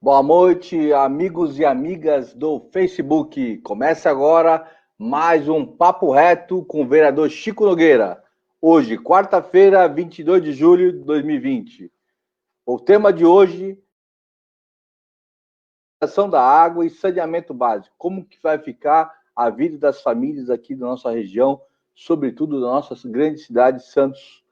Boa noite, amigos e amigas do Facebook. Começa agora mais um Papo Reto com o vereador Chico Nogueira. Hoje, quarta-feira, 22 de julho de 2020. O tema de hoje é a questão da água e saneamento básico. Como que vai ficar a vida das famílias aqui da nossa região, sobretudo da nossa grande cidade, Santos.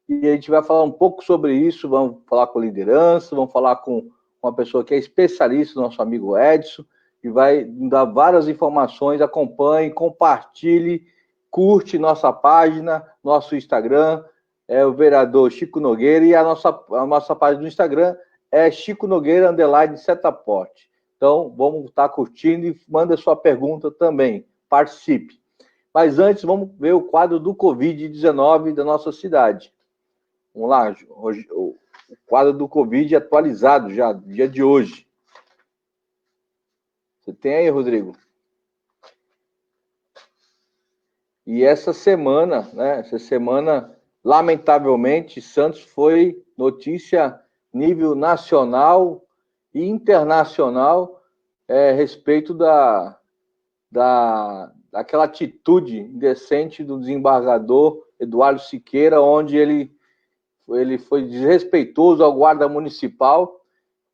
E a gente vai falar um pouco sobre isso, vamos falar com a liderança, vamos falar com uma pessoa que é especialista, nosso amigo Edson, e vai dar várias informações. Acompanhe, compartilhe, curte nossa página, nosso Instagram, é o vereador Chico Nogueira, e a nossa página do Instagram é Chico Nogueira _setaporte. Então, vamos estar curtindo e manda sua pergunta também, participe. Mas antes, vamos ver o quadro do Covid-19 da nossa cidade. Vamos lá, hoje, o quadro do Covid atualizado já, dia de hoje. Você tem aí, Rodrigo? E essa semana, lamentavelmente, Santos foi notícia nível nacional e internacional a respeito daquela atitude indecente do desembargador Eduardo Siqueira, onde ele foi desrespeitoso ao guarda municipal,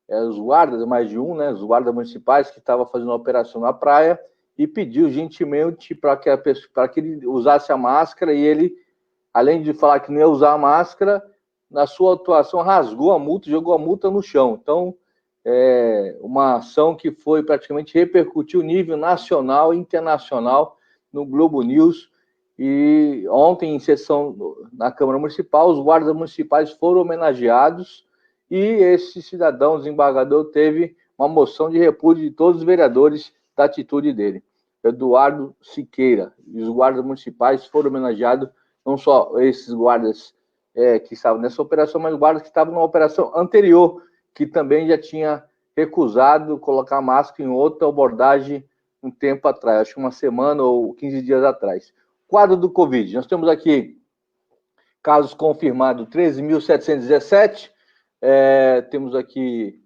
os guardas, mais de um, os guardas municipais que estavam fazendo uma operação na praia, e pediu gentilmente para que ele usasse a máscara, e ele, além de falar que não ia usar a máscara, na sua atuação rasgou a multa, jogou a multa no chão. Então, uma ação que foi praticamente repercutiu nível nacional e internacional no Globo News. E ontem, em sessão na Câmara Municipal, os guardas municipais foram homenageados e esse cidadão desembargador teve uma moção de repúdio de todos os vereadores da atitude dele. Eduardo Siqueira. E os guardas municipais foram homenageados, não só esses guardas que estavam nessa operação, mas os guardas que estavam numa operação anterior, que também já tinha recusado colocar máscara em outra abordagem um tempo atrás, acho que uma semana ou 15 dias atrás. Quadro do Covid. Nós temos aqui casos confirmados 13.717, temos aqui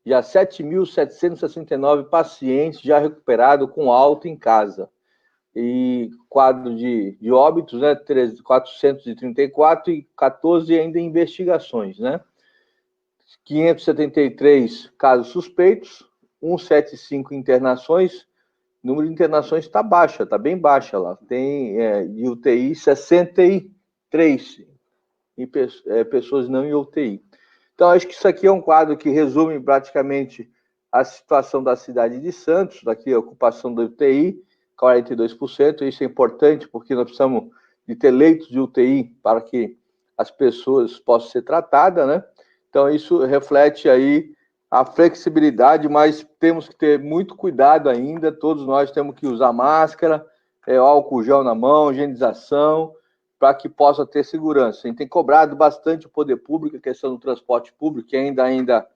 já 7.769 pacientes já recuperados com alta em casa. E quadro de óbitos, 434 e 14 ainda em investigações, 573 casos suspeitos, 175 internações. O número de internações está baixa, está bem baixa lá. Tem de UTI 63 e pessoas não em UTI. Então, acho que isso aqui é um quadro que resume praticamente a situação da cidade de Santos, daqui a ocupação da UTI, 42%. Isso é importante porque nós precisamos de ter leitos de UTI para que as pessoas possam ser tratadas, Então, isso reflete aí a flexibilidade, mas temos que ter muito cuidado ainda, todos nós temos que usar máscara, álcool gel na mão, higienização, para que possa ter segurança. A gente tem cobrado bastante o poder público, a questão do transporte público, que ainda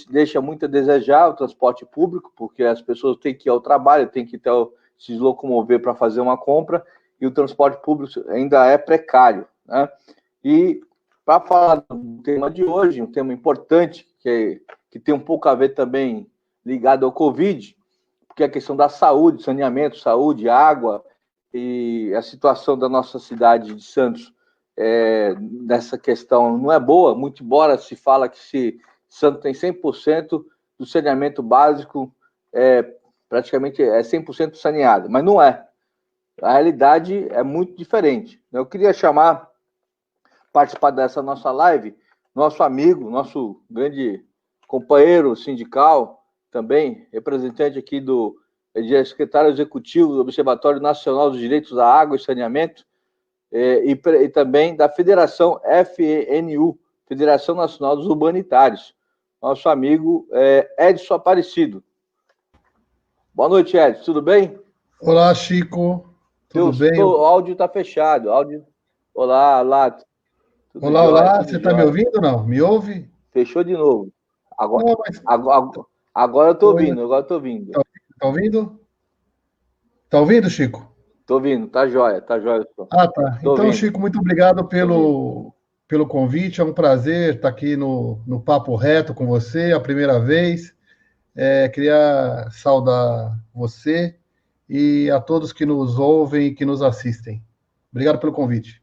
deixa muito a desejar o transporte público, porque as pessoas têm que ir ao trabalho, têm que se locomover para fazer uma compra, e o transporte público ainda é precário, E para falar do tema de hoje, um tema importante, que tem um pouco a ver também ligado ao Covid, porque a questão da saúde, saneamento, saúde, água, e a situação da nossa cidade de Santos nessa questão não é boa, muito embora se fala que Santos tem 100% do saneamento básico, praticamente 100% saneado, mas não é. A realidade é muito diferente. Eu queria participar dessa nossa live, nosso amigo, nosso grande companheiro sindical, também representante aqui do secretário executivo do Observatório Nacional dos Direitos da Água e Saneamento, e também da Federação FNU, Federação Nacional dos Urbanitários, nosso amigo Edson Aparecido. Boa noite, Edson, tudo bem? Olá, Chico, tudo bem? O áudio está fechado. Olá. Tudo Olá, jóia, olá, tudo você está me jóia. ouvindo ou não? Me ouve? Fechou de novo. Agora, Não, mas... agora eu estou Oi, ouvindo, Tá ouvindo? Tá ouvindo, Chico? Estou ouvindo, tá jóia. Ah, tá. Estou Então, ouvindo, Chico, muito obrigado tô ouvindo. pelo convite. É um prazer estar aqui no Papo Reto com você, a primeira vez. Queria saudar você e a todos que nos ouvem e que nos assistem. Obrigado pelo convite.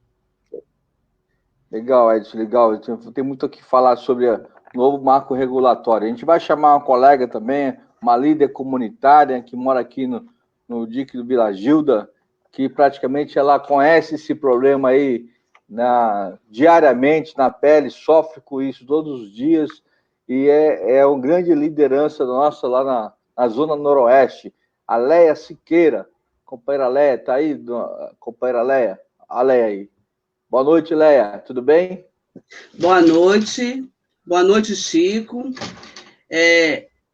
Legal, Edson, legal. Tem muito o que falar sobre o novo marco regulatório. A gente vai chamar uma colega também, uma líder comunitária que mora aqui no DIC do Vila Gilda, que praticamente ela conhece esse problema aí diariamente na pele, sofre com isso todos os dias, e é uma grande liderança nossa lá na Zona Noroeste. A Leia Siqueira, companheira Leia, tá aí, companheira Leia? A Leia aí. Boa noite, Leia. Tudo bem? Boa noite. Boa noite, Chico.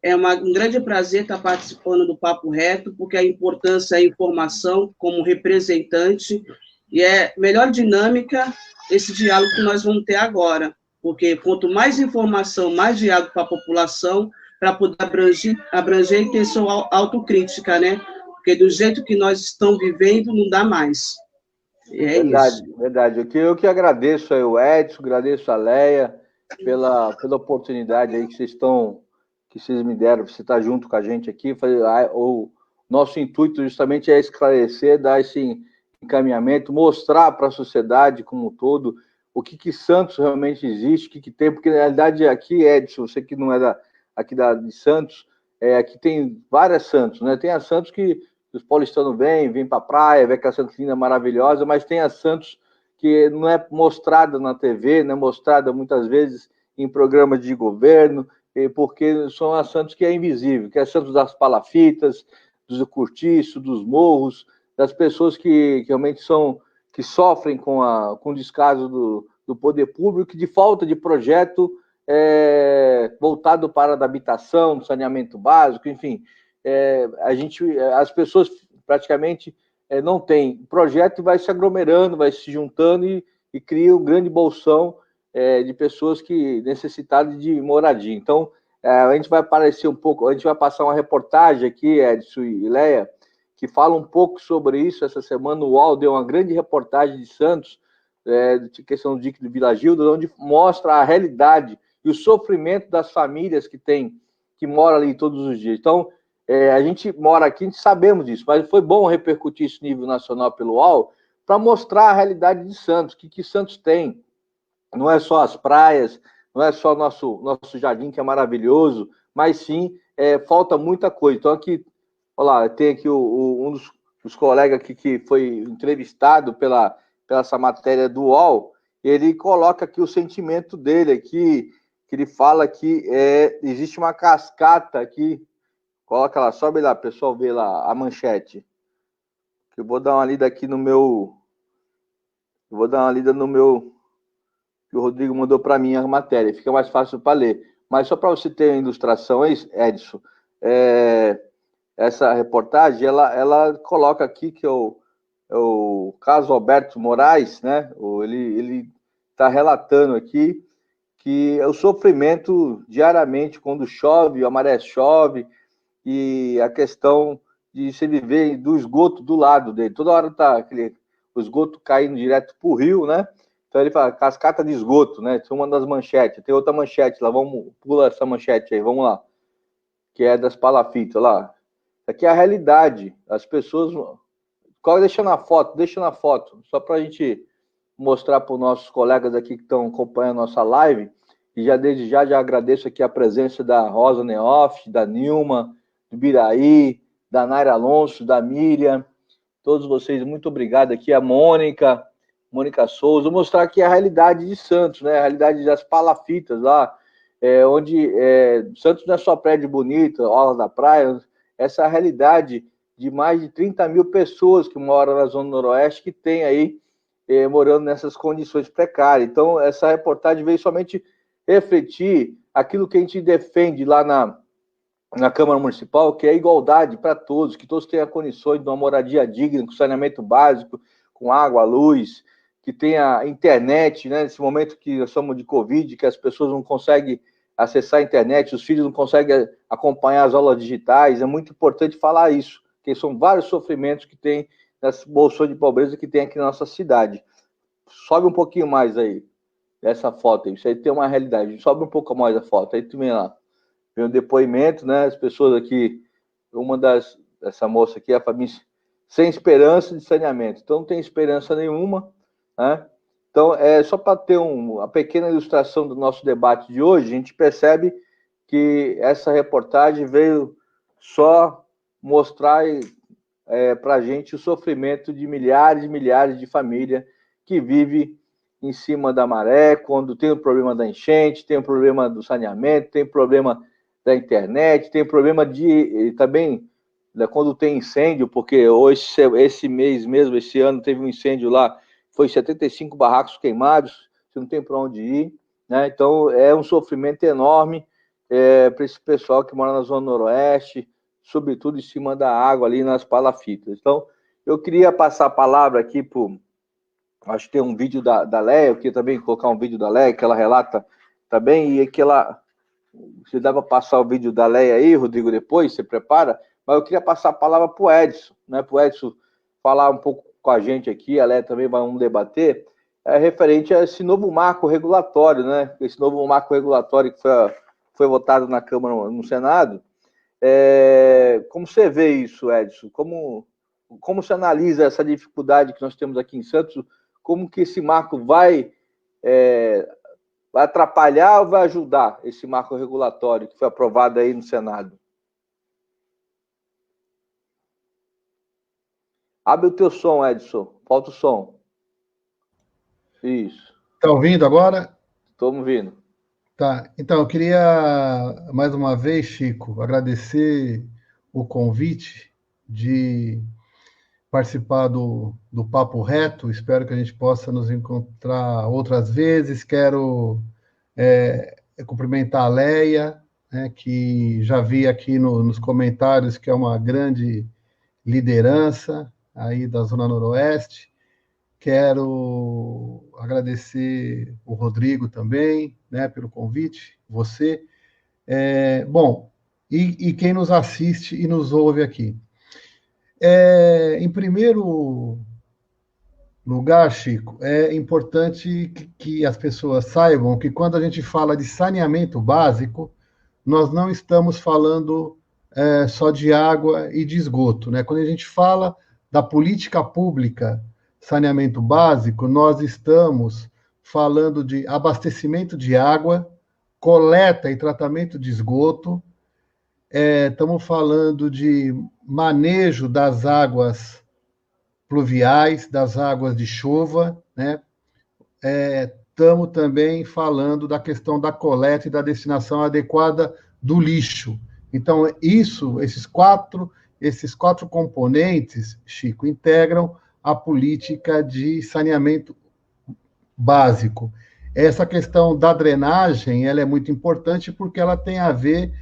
Um grande prazer estar participando do Papo Reto, porque a importância é a informação como representante, e é melhor dinâmica esse diálogo que nós vamos ter agora, porque quanto mais informação, mais diálogo para a população, para poder abranger e ter sua autocrítica, né? Porque do jeito que nós estamos vivendo, não dá mais. Verdade, Isso. verdade. Eu que agradeço aí o Edson, agradeço a Leia pela oportunidade aí que vocês me deram, você estar junto com a gente aqui. O nosso intuito justamente é esclarecer, dar esse encaminhamento, mostrar para a sociedade como um todo o que Santos realmente existe, o que tem, porque na realidade aqui, Edson, você que não é aqui de Santos, aqui tem várias Santos, né? Tem a Santos que os paulistanos vêm para a praia, vê aquela Santos linda, maravilhosa, mas tem a Santos que não é mostrada na TV, não é mostrada muitas vezes em programas de governo, porque são as Santos que é invisível, que é a Santos das palafitas, dos cortiços, dos morros, das pessoas que realmente que sofrem com o descaso do poder público, de falta de projeto voltado para a habitação, do saneamento básico, enfim. As pessoas praticamente não têm projeto e vai se aglomerando, vai se juntando e cria um grande bolsão de pessoas que necessitadas de moradia. Então, a gente vai aparecer um pouco, a gente vai passar uma reportagem aqui, Edson e Leia, que fala um pouco sobre isso. Essa semana o UOL deu uma grande reportagem de Santos, de questão do DIC do Vila Gilda, onde mostra a realidade e o sofrimento das famílias que moram ali todos os dias. Então, a gente mora aqui, a gente sabemos disso, mas foi bom repercutir isso nível nacional pelo UOL para mostrar a realidade de Santos, que Santos tem. Não é só as praias, não é só nosso jardim, que é maravilhoso, mas sim, falta muita coisa. Então, aqui, olha lá, tem aqui um dos colegas aqui que foi entrevistado pela essa matéria do UOL, ele coloca aqui o sentimento dele aqui, que ele fala que existe uma cascata aqui. Coloca lá, sobe lá, pessoal, vê lá a manchete. Eu vou dar uma lida aqui no meu... Eu vou dar uma lida no meu... que o Rodrigo mandou para mim a matéria, fica mais fácil para ler. Mas só para você ter uma ilustração, Edson, essa reportagem, ela coloca aqui que é o caso Alberto Moraes, né? Ele está relatando aqui que é o sofrimento diariamente quando chove, a maré chove, e a questão de se viver do esgoto do lado dele. Toda hora tá o esgoto caindo direto para o rio, né? Então ele fala, cascata de esgoto, né? Isso é uma das manchetes. Tem outra manchete lá, pula essa manchete aí, vamos lá. Que é das palafitas lá. Aqui é a realidade. As pessoas... Deixa na foto, só para a gente mostrar para os nossos colegas aqui que estão acompanhando a nossa live. E já desde já agradeço aqui a presença da Rosa Neoff, da Nilma, do Biraí, da Naira Alonso, da Miriam. Todos vocês, muito obrigado aqui. A Mônica Souza. Vou mostrar aqui a realidade de Santos, né? A realidade das palafitas lá, onde Santos não é só prédio bonito, orla da praia, essa é a realidade de mais de 30 mil pessoas que moram na Zona Noroeste, que tem aí morando nessas condições precárias. Então, essa reportagem veio somente refletir aquilo que a gente defende lá na Câmara Municipal, que é a igualdade para todos, que todos tenham condições de uma moradia digna, com saneamento básico, com água, luz, que tenha internet, né? Nesse momento que nós estamos de Covid, que as pessoas não conseguem acessar a internet, os filhos não conseguem acompanhar as aulas digitais, é muito importante falar isso, porque são vários sofrimentos que tem nessa bolsão de pobreza que tem aqui na nossa cidade. Sobe um pouquinho mais aí, essa foto aí, isso aí tem uma realidade. Sobe um pouco mais a foto, aí tu vem lá. veio um depoimento, né? As pessoas aqui, essa moça aqui, a família, sem esperança de saneamento. Então, não tem esperança nenhuma, né? Então, só para ter uma pequena ilustração do nosso debate de hoje, a gente percebe que essa reportagem veio só mostrar para a gente o sofrimento de milhares e milhares de famílias que vivem em cima da maré, quando tem o problema da enchente, tem o problema do saneamento, tem o problema da internet, tem o problema também quando tem incêndio, porque hoje, esse mês mesmo, esse ano, teve um incêndio lá, foi 75 barracos queimados, você não tem para onde ir, né? Então, é um sofrimento enorme para esse pessoal que mora na Zona Noroeste, sobretudo em cima da água, ali nas palafitas. Então, eu queria passar a palavra aqui acho que tem um vídeo da Leia, eu queria também colocar um vídeo da Leia, que ela relata também, e que ela... Se dá para passar o vídeo da Leia aí, Rodrigo, depois, você prepara, mas eu queria passar a palavra para o Edson, né? Para o Edson falar um pouco com a gente aqui, a Leia também vai debater, referente a esse novo marco regulatório, né? Esse novo marco regulatório que foi votado na Câmara, no Senado. Como você vê isso, Edson? Como você analisa essa dificuldade que nós temos aqui em Santos? Como que esse marco vai atrapalhar ou vai ajudar esse marco regulatório que foi aprovado aí no Senado? Abre o teu som, Edson. Falta o som. Isso. Está ouvindo agora? Estamos ouvindo. Tá. Então, eu queria, mais uma vez, Chico, agradecer o convite de participar do Papo Reto. Espero que a gente possa nos encontrar outras vezes. Quero cumprimentar a Leia, né, que já vi aqui nos comentários que é uma grande liderança aí da Zona Noroeste. Quero agradecer o Rodrigo também, né, pelo convite, você. Bom, e quem nos assiste e nos ouve aqui. Em primeiro lugar, Chico, é importante que as pessoas saibam que quando a gente fala de saneamento básico, nós não estamos falando só de água e de esgoto, né? Quando a gente fala da política pública saneamento básico, nós estamos falando de abastecimento de água, coleta e tratamento de esgoto, estamos falando de manejo das águas pluviais, das águas de chuva, né? Estamos também falando da questão da coleta e da destinação adequada do lixo. Então, esses quatro componentes, Chico, integram a política de saneamento básico. Essa questão da drenagem, ela é muito importante porque ela tem a ver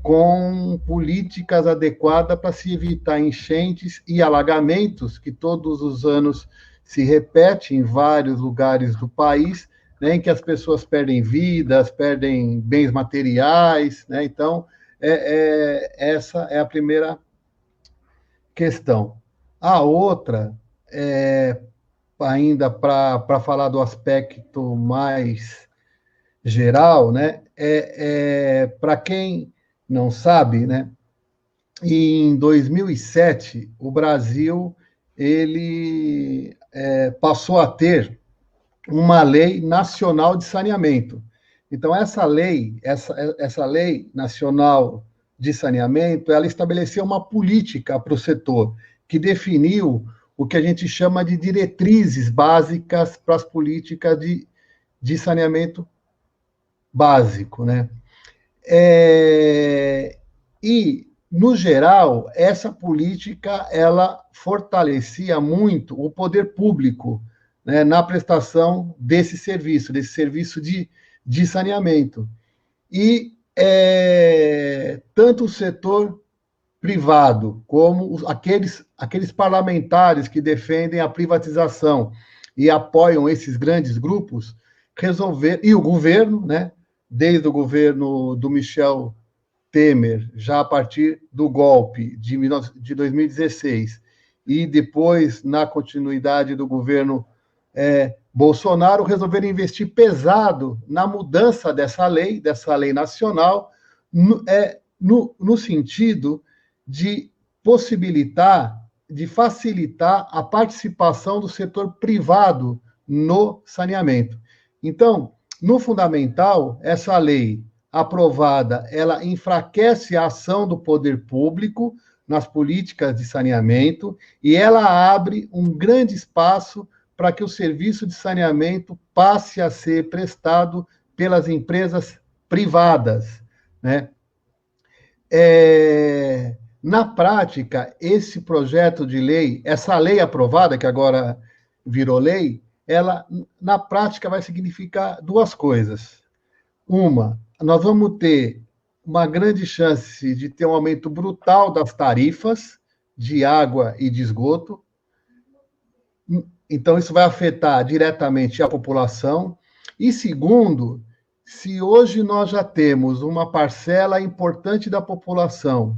com políticas adequadas para se evitar enchentes e alagamentos que todos os anos se repetem em vários lugares do país, né, em que as pessoas perdem vidas, perdem bens materiais, né? Então, essa é a primeira questão. A outra, ainda para falar do aspecto mais geral, né, para quem não sabe, né, em 2007, o Brasil ele passou a ter uma lei nacional de saneamento. Então, essa lei nacional de saneamento, ela estabeleceu uma política para o setor, que definiu o que a gente chama de diretrizes básicas para as políticas de saneamento básico, né? E, no geral, essa política, ela fortalecia muito o poder público, né, na prestação desse serviço de saneamento. E tanto o setor privado como aqueles parlamentares que defendem a privatização e apoiam esses grandes grupos, e o governo, né, desde o governo do Michel Temer, já a partir do golpe de 2016, e depois, na continuidade do governo Bolsonaro, resolveram investir pesado na mudança dessa lei nacional, no sentido de possibilitar, de facilitar a participação do setor privado no saneamento. Então, no fundamental, essa lei aprovada, ela enfraquece a ação do poder público nas políticas de saneamento e ela abre um grande espaço para que o serviço de saneamento passe a ser prestado pelas empresas privadas, né? Na prática, esse projeto de lei, essa lei aprovada, que agora virou lei, ela, na prática, vai significar duas coisas. Uma, nós vamos ter uma grande chance de ter um aumento brutal das tarifas de água e de esgoto. Então, isso vai afetar diretamente a população. E segundo, se hoje nós já temos uma parcela importante da população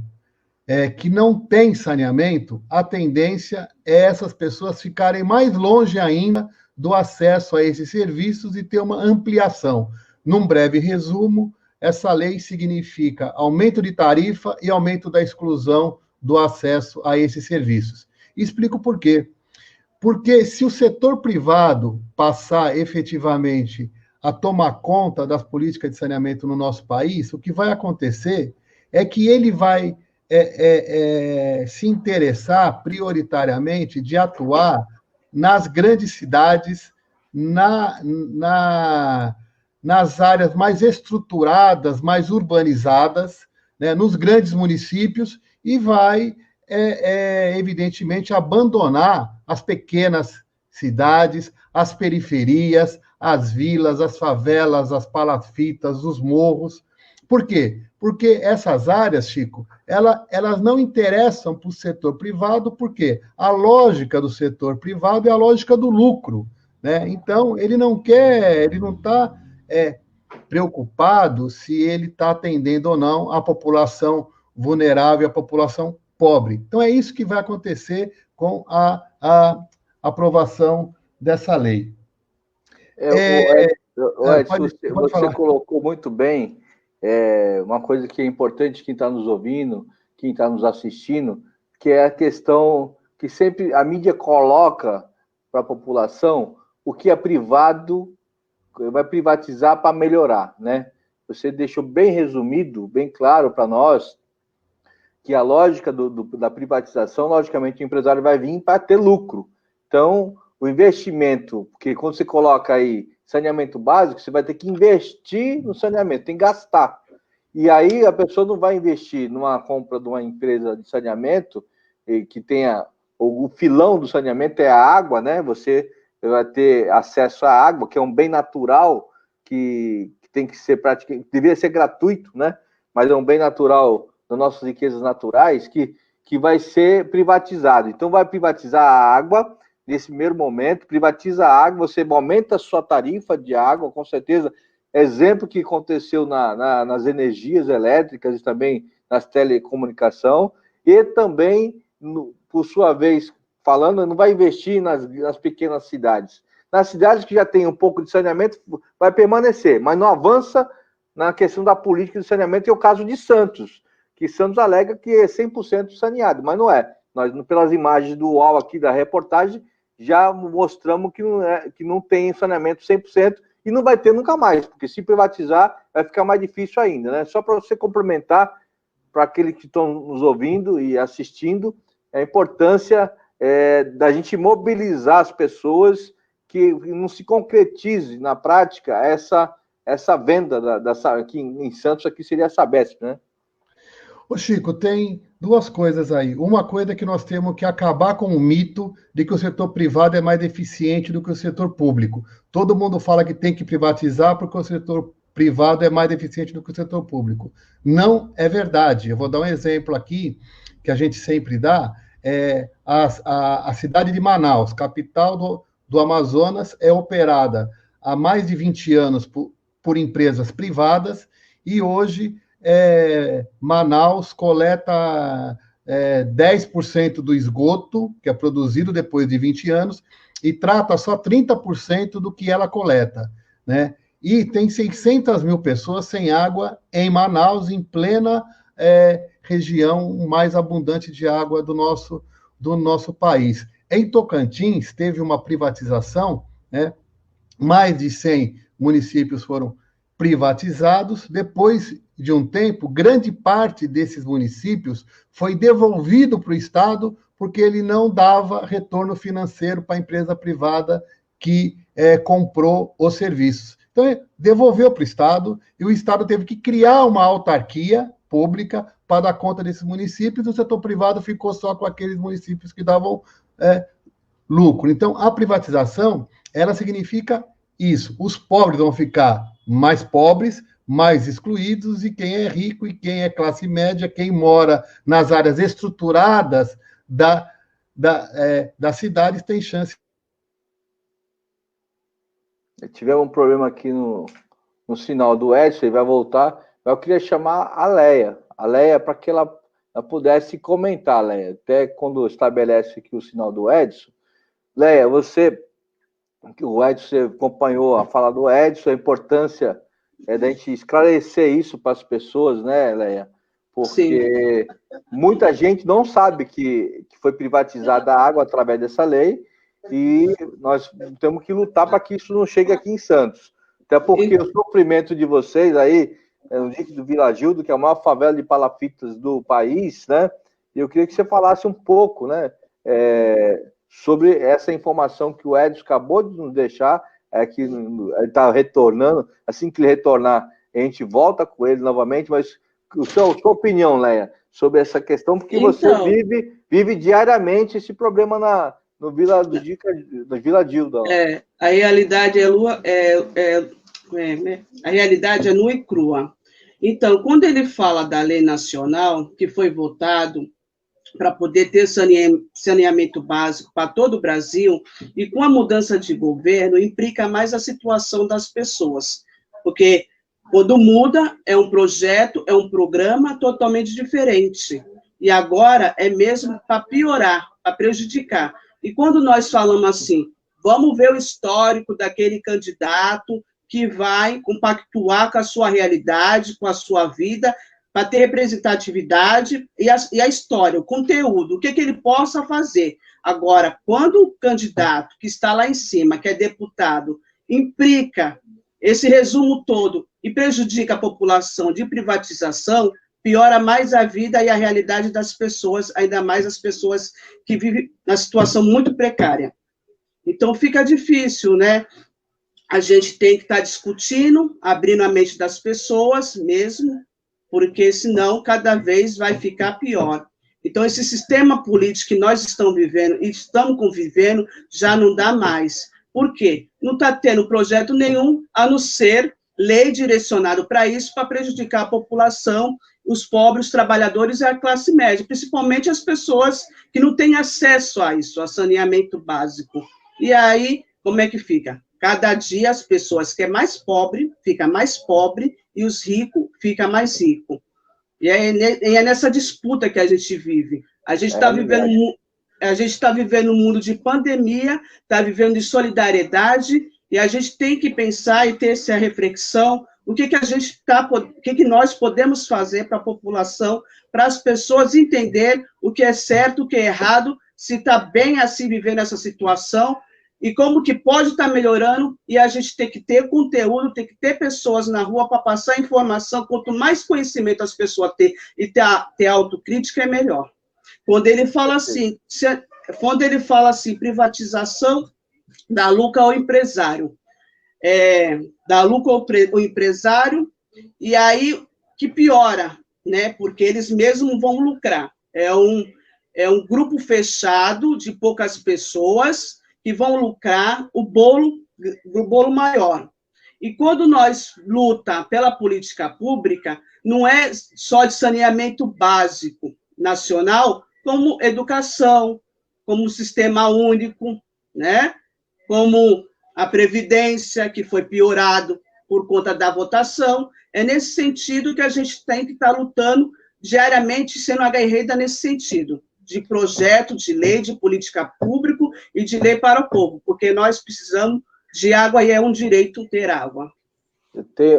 que não tem saneamento, a tendência é essas pessoas ficarem mais longe ainda do acesso a esses serviços e ter uma ampliação. Num breve resumo, essa lei significa aumento de tarifa e aumento da exclusão do acesso a esses serviços. Explico por quê. Porque se o setor privado passar efetivamente a tomar conta das políticas de saneamento no nosso país, o que vai acontecer é que ele vai se interessar prioritariamente de atuar nas grandes cidades, nas áreas mais estruturadas, mais urbanizadas, né, nos grandes municípios, e vai, evidentemente, abandonar as pequenas cidades, as periferias, as vilas, as favelas, as palafitas, os morros. Por quê? Porque essas áreas, Chico, elas não interessam para o setor privado, porque a lógica do setor privado é a lógica do lucro, né? Então, ele não está preocupado se ele está atendendo ou não a população vulnerável, a população pobre. Então, é isso que vai acontecer com a aprovação dessa lei. Você colocou muito bem uma coisa que é importante, quem está nos ouvindo, quem está nos assistindo, que é a questão que sempre a mídia coloca para a população o que é privado, vai privatizar para melhorar, né? Você deixou bem resumido, bem claro para nós, que a lógica da privatização, logicamente, o empresário vai vir para ter lucro. Então, o investimento, porque quando você coloca aí saneamento básico, você vai ter que investir no saneamento, tem que gastar. E aí a pessoa não vai investir numa compra de uma empresa de saneamento que tenha o filão do saneamento é a água, né? Você vai ter acesso à água, que é um bem natural que tem que ser praticamente, deveria ser gratuito, né? Mas é um bem natural das nossas riquezas naturais que vai ser privatizado. Então vai privatizar a água. Nesse primeiro momento, privatiza a água, você aumenta a sua tarifa de água, com certeza, exemplo que aconteceu nas energias elétricas e também nas telecomunicações, e também, por sua vez, falando, não vai investir nas pequenas cidades. Nas cidades que já tem um pouco de saneamento, vai permanecer, mas não avança na questão da política de saneamento, que é o caso de Santos, que Santos alega que é 100% saneado, mas não é. Nós, pelas imagens do UOL aqui da reportagem, já mostramos que não tem saneamento 100% e não vai ter nunca mais, porque se privatizar vai ficar mais difícil ainda, né? Só para você complementar, para aqueles que estão nos ouvindo e assistindo, a importância da gente mobilizar as pessoas, que não se concretize na prática essa venda aqui em Santos, aqui seria a Sabesp, né? Ô Chico, tem duas coisas aí. Uma coisa é que nós temos que acabar com o mito de que o setor privado é mais eficiente do que o setor público. Todo mundo fala que tem que privatizar porque o setor privado é mais eficiente do que o setor público. Não é verdade. Eu vou dar um exemplo aqui, que a gente sempre dá, a cidade de Manaus, capital do Amazonas, é operada há mais de 20 anos por empresas privadas, e hoje Manaus coleta 10% do esgoto, que é produzido depois de 20 anos, e trata só 30% do que ela coleta, né? e tem 600 mil pessoas sem água em Manaus, em plena região mais abundante de água do nosso país. Em Tocantins, teve uma privatização, né? Mais de 100 municípios foram privatizados. Depois de um tempo, grande parte desses municípios foi devolvido para o Estado porque ele não dava retorno financeiro para a empresa privada que comprou os serviços. Então, devolveu para o Estado, e o Estado teve que criar uma autarquia pública para dar conta desses municípios, e o setor privado ficou só com aqueles municípios que davam lucro. Então, a privatização, ela significa isso. Os pobres vão ficar mais pobres, mais excluídos, e quem é rico e quem é classe média, quem mora nas áreas estruturadas das cidades, tem chance. Tivemos um problema aqui no sinal do Edson, ele vai voltar. Eu queria chamar a Leia, para que ela pudesse comentar, Leia, até quando estabelece aqui o sinal do Edson. Leia, o Edson acompanhou a fala do Edson, a importância da gente esclarecer isso para as pessoas, né, Leia? Porque muita gente não sabe que foi privatizada a água através dessa lei, e nós temos que lutar para que isso não chegue aqui em Santos. Até porque o sofrimento de vocês aí, no distrito do Vila Gildo, que é a maior favela de palafitas do país, né? E eu queria que você falasse um pouco, né, sobre essa informação que o Edson acabou de nos deixar, que ele está retornando. Assim que ele retornar, a gente volta com ele novamente, mas sua opinião, Leia, sobre essa questão, porque você vive diariamente esse problema no Vila Gildo. A realidade a realidade é nua e crua. Então, quando ele fala da lei nacional, que foi votado para poder ter saneamento básico para todo o Brasil, e com a mudança de governo, implica mais a situação das pessoas, porque quando muda, é um projeto, é um programa totalmente diferente, e agora é mesmo para piorar, para prejudicar. E quando nós falamos assim, vamos ver o histórico daquele candidato que vai compactuar com a sua realidade, com a sua vida, para ter representatividade e a história, o conteúdo, o que ele possa fazer. Agora, quando o candidato que está lá em cima, que é deputado, implica esse resumo todo e prejudica a população de privatização, piora mais a vida e a realidade das pessoas, ainda mais as pessoas que vivem na situação muito precária. Então, fica difícil, né? A gente tem que estar discutindo, abrindo a mente das pessoas mesmo, porque senão cada vez vai ficar pior. Então, esse sistema político que nós estamos vivendo e estamos convivendo já não dá mais. Por quê? Não está tendo projeto nenhum, a não ser lei direcionada para isso, para prejudicar a população, os pobres, os trabalhadores e a classe média, principalmente as pessoas que não têm acesso a isso, a saneamento básico. E aí, como é que fica? Cada dia as pessoas que é mais pobre, fica mais pobre, e os ricos fica mais ricos. E é nessa disputa que a gente vive. A gente está vivendo um mundo de pandemia, está vivendo de solidariedade, e a gente tem que pensar e ter essa reflexão, o que nós podemos fazer para a população, para as pessoas entenderem o que é certo, o que é errado, se está bem assim viver nessa situação, e como que pode estar melhorando, e a gente tem que ter conteúdo, tem que ter pessoas na rua para passar informação. Quanto mais conhecimento as pessoas têm e ter autocrítica, é melhor. Quando ele fala assim, privatização, dá lucro ao empresário. Dá lucro ao empresário, e aí que piora, né? Porque eles mesmos vão lucrar. É um grupo fechado de poucas pessoas que vão lucrar o bolo maior. E quando nós luta pela política pública, não é só de saneamento básico nacional, como educação, como sistema único, né? Como a Previdência, que foi piorado por conta da votação. É nesse sentido que a gente tem que estar lutando diariamente, sendo aguerrida nesse sentido, de projeto, de lei, de política pública e de lei para o povo, porque nós precisamos de água e é um direito ter água.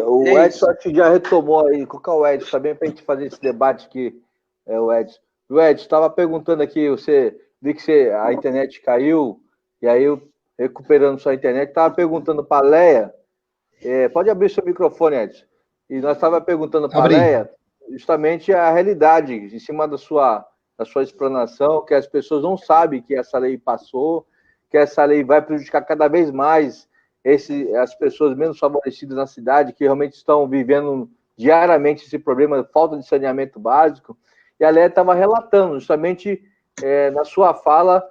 O Edson acho que já retomou aí. Qual que é o Edson também, para a gente fazer esse debate aqui? O Edson. O Edson estava perguntando aqui, você vi que a internet caiu, e aí eu, recuperando sua internet, estava perguntando para a Leia. Pode abrir seu microfone, Edson. E nós estávamos perguntando para a Leia justamente a realidade, em cima da sua explanação, que as pessoas não sabem que essa lei passou, que essa lei vai prejudicar cada vez mais as pessoas menos favorecidas na cidade, que realmente estão vivendo diariamente esse problema de falta de saneamento básico. E a Leia estava relatando, justamente na sua fala,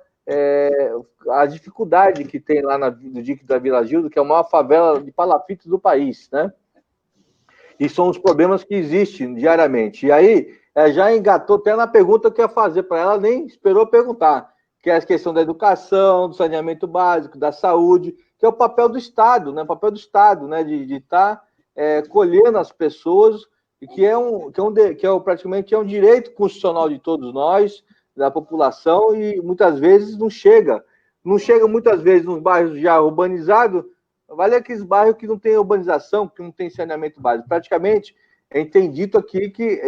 a dificuldade que tem lá no dique da Vila Gildo, que é a maior favela de palafitos do país, né? E são os problemas que existem diariamente. E aí, já engatou até na pergunta que eu ia fazer para ela, nem esperou perguntar, que é a questão da educação, do saneamento básico, da saúde, que é o papel do Estado, né? O papel do Estado, né? De estar colhendo as pessoas, e que praticamente é um direito constitucional de todos nós, da população, e muitas vezes não chega muitas vezes nos bairros já urbanizados, vale aqueles bairros que não tem urbanização, que não tem saneamento básico. Praticamente, a gente tem dito aqui que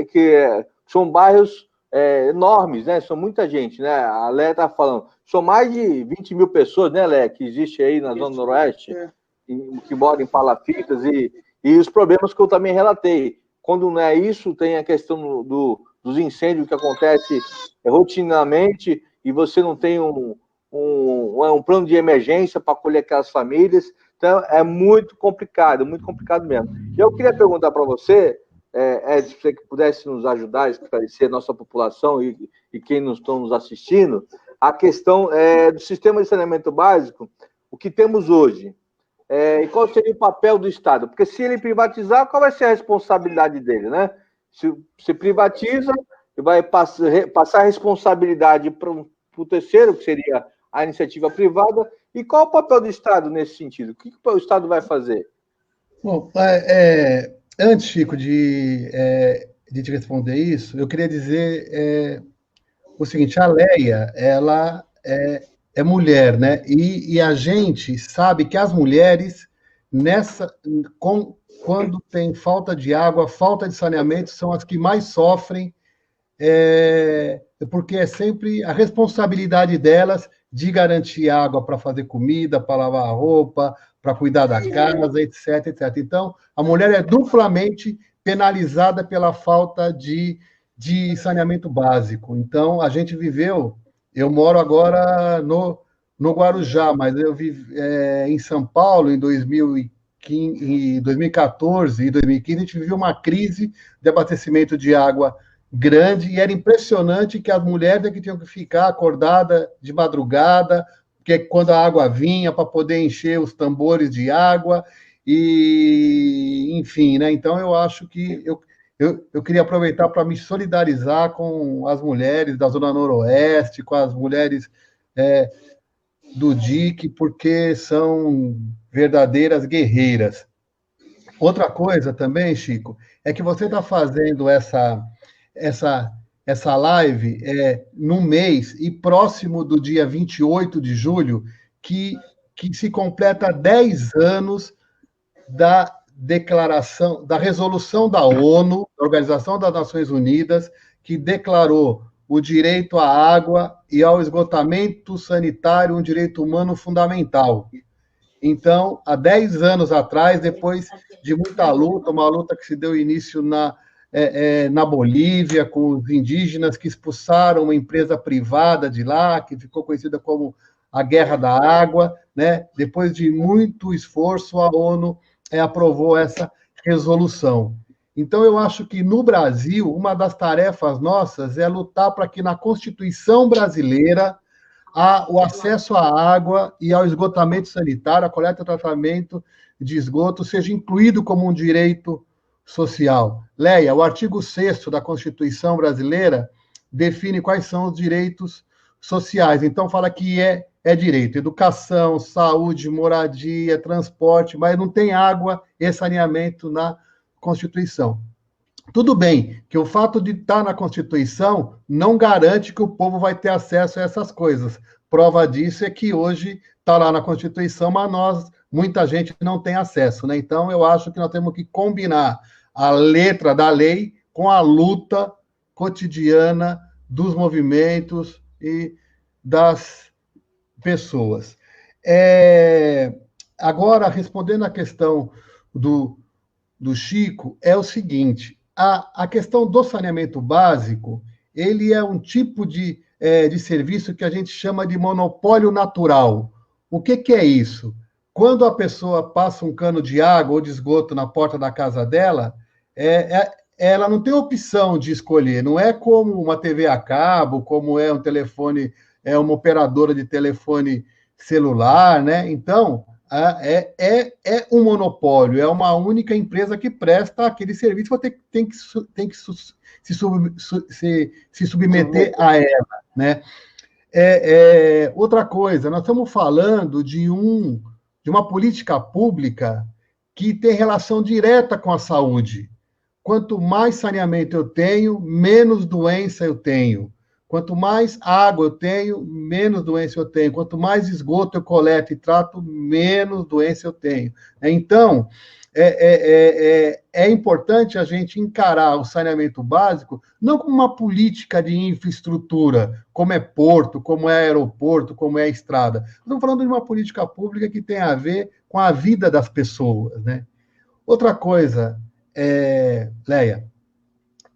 são bairros enormes, né? São muita gente, né? A Léa está falando, são mais de 20 mil pessoas, né, Léa, que existe aí na Zona Noroeste, que moram em palafitas, e os problemas que eu também relatei. Quando não é isso, tem a questão dos incêndios que acontece rotineiramente, e você não tem um plano de emergência para acolher aquelas famílias. Então, é muito complicado mesmo. E eu queria perguntar para você, se você pudesse nos ajudar a esclarecer a nossa população e quem estão nos assistindo, a questão do sistema de saneamento básico, o que temos hoje, e qual seria o papel do Estado? Porque se ele privatizar, qual vai ser a responsabilidade dele, né? Se privatiza, vai passar a responsabilidade para o terceiro, que seria a iniciativa privada. E qual o papel do Estado nesse sentido? O que o Estado vai fazer? Bom, antes, Chico, de te responder isso, eu queria dizer o seguinte: a Leia, ela é mulher, né? E a gente sabe que as mulheres, quando tem falta de água, falta de saneamento, são as que mais sofrem, porque é sempre a responsabilidade delas de garantir água para fazer comida, para lavar a roupa, para cuidar da casa, etc, etc. Então, a mulher é duplamente penalizada pela falta de saneamento básico. Então, a gente viveu... Eu moro agora no Guarujá, mas eu vivi em São Paulo em 2014 e 2015, a gente viveu uma crise de abastecimento de água grande, e era impressionante que as mulheres que tinham que ficar acordadas de madrugada, porque quando a água vinha, para poder encher os tambores de água, e enfim, né? Então eu acho que eu queria aproveitar para me solidarizar com as mulheres da Zona Noroeste, com as mulheres do DIC, porque são verdadeiras guerreiras. Outra coisa também, Chico, é que você está fazendo essa live no mês e próximo do dia 28 de julho, que se completa 10 anos da declaração, da resolução da ONU, da Organização das Nações Unidas, que declarou o direito à água e ao esgotamento sanitário um direito humano fundamental. Então, há 10 anos atrás, depois de muita luta, uma luta que se deu início na Bolívia, com os indígenas que expulsaram uma empresa privada de lá, que ficou conhecida como a Guerra da Água, né? Depois de muito esforço, a ONU aprovou essa resolução. Então, eu acho que no Brasil, uma das tarefas nossas é lutar para que na Constituição brasileira o acesso à água e ao esgotamento sanitário, a coleta e tratamento de esgoto seja incluído como um direito social. Leia, o artigo 6º da Constituição brasileira define quais são os direitos sociais. Então, fala que é direito: educação, saúde, moradia, transporte, mas não tem água e saneamento na Constituição. Tudo bem que o fato de estar na Constituição não garante que o povo vai ter acesso a essas coisas. Prova disso é que hoje está lá na Constituição, mas nós muita gente não tem acesso, né? Então, eu acho que nós temos que combinar a letra da lei com a luta cotidiana dos movimentos e das pessoas. Agora, respondendo à questão do Chico, é o seguinte, a questão do saneamento básico, ele é um tipo de serviço que a gente chama de monopólio natural. O que é isso? Quando a pessoa passa um cano de água ou de esgoto na porta da casa dela, ela não tem opção de escolher, não é como uma TV a cabo, como é um telefone, uma operadora de telefone celular, né? Então, é um monopólio, é uma única empresa que presta aquele serviço, você tem que se submeter a ela, né? Outra coisa, nós estamos falando de uma política pública que tem relação direta com a saúde. Quanto mais saneamento eu tenho, menos doença eu tenho. Quanto mais água eu tenho, menos doença eu tenho. Quanto mais esgoto eu coleto e trato, menos doença eu tenho. Então, é importante a gente encarar o saneamento básico não como uma política de infraestrutura, como é porto, como é aeroporto, como é estrada. Estamos falando de uma política pública que tem a ver com a vida das pessoas, né? Outra coisa, Leia,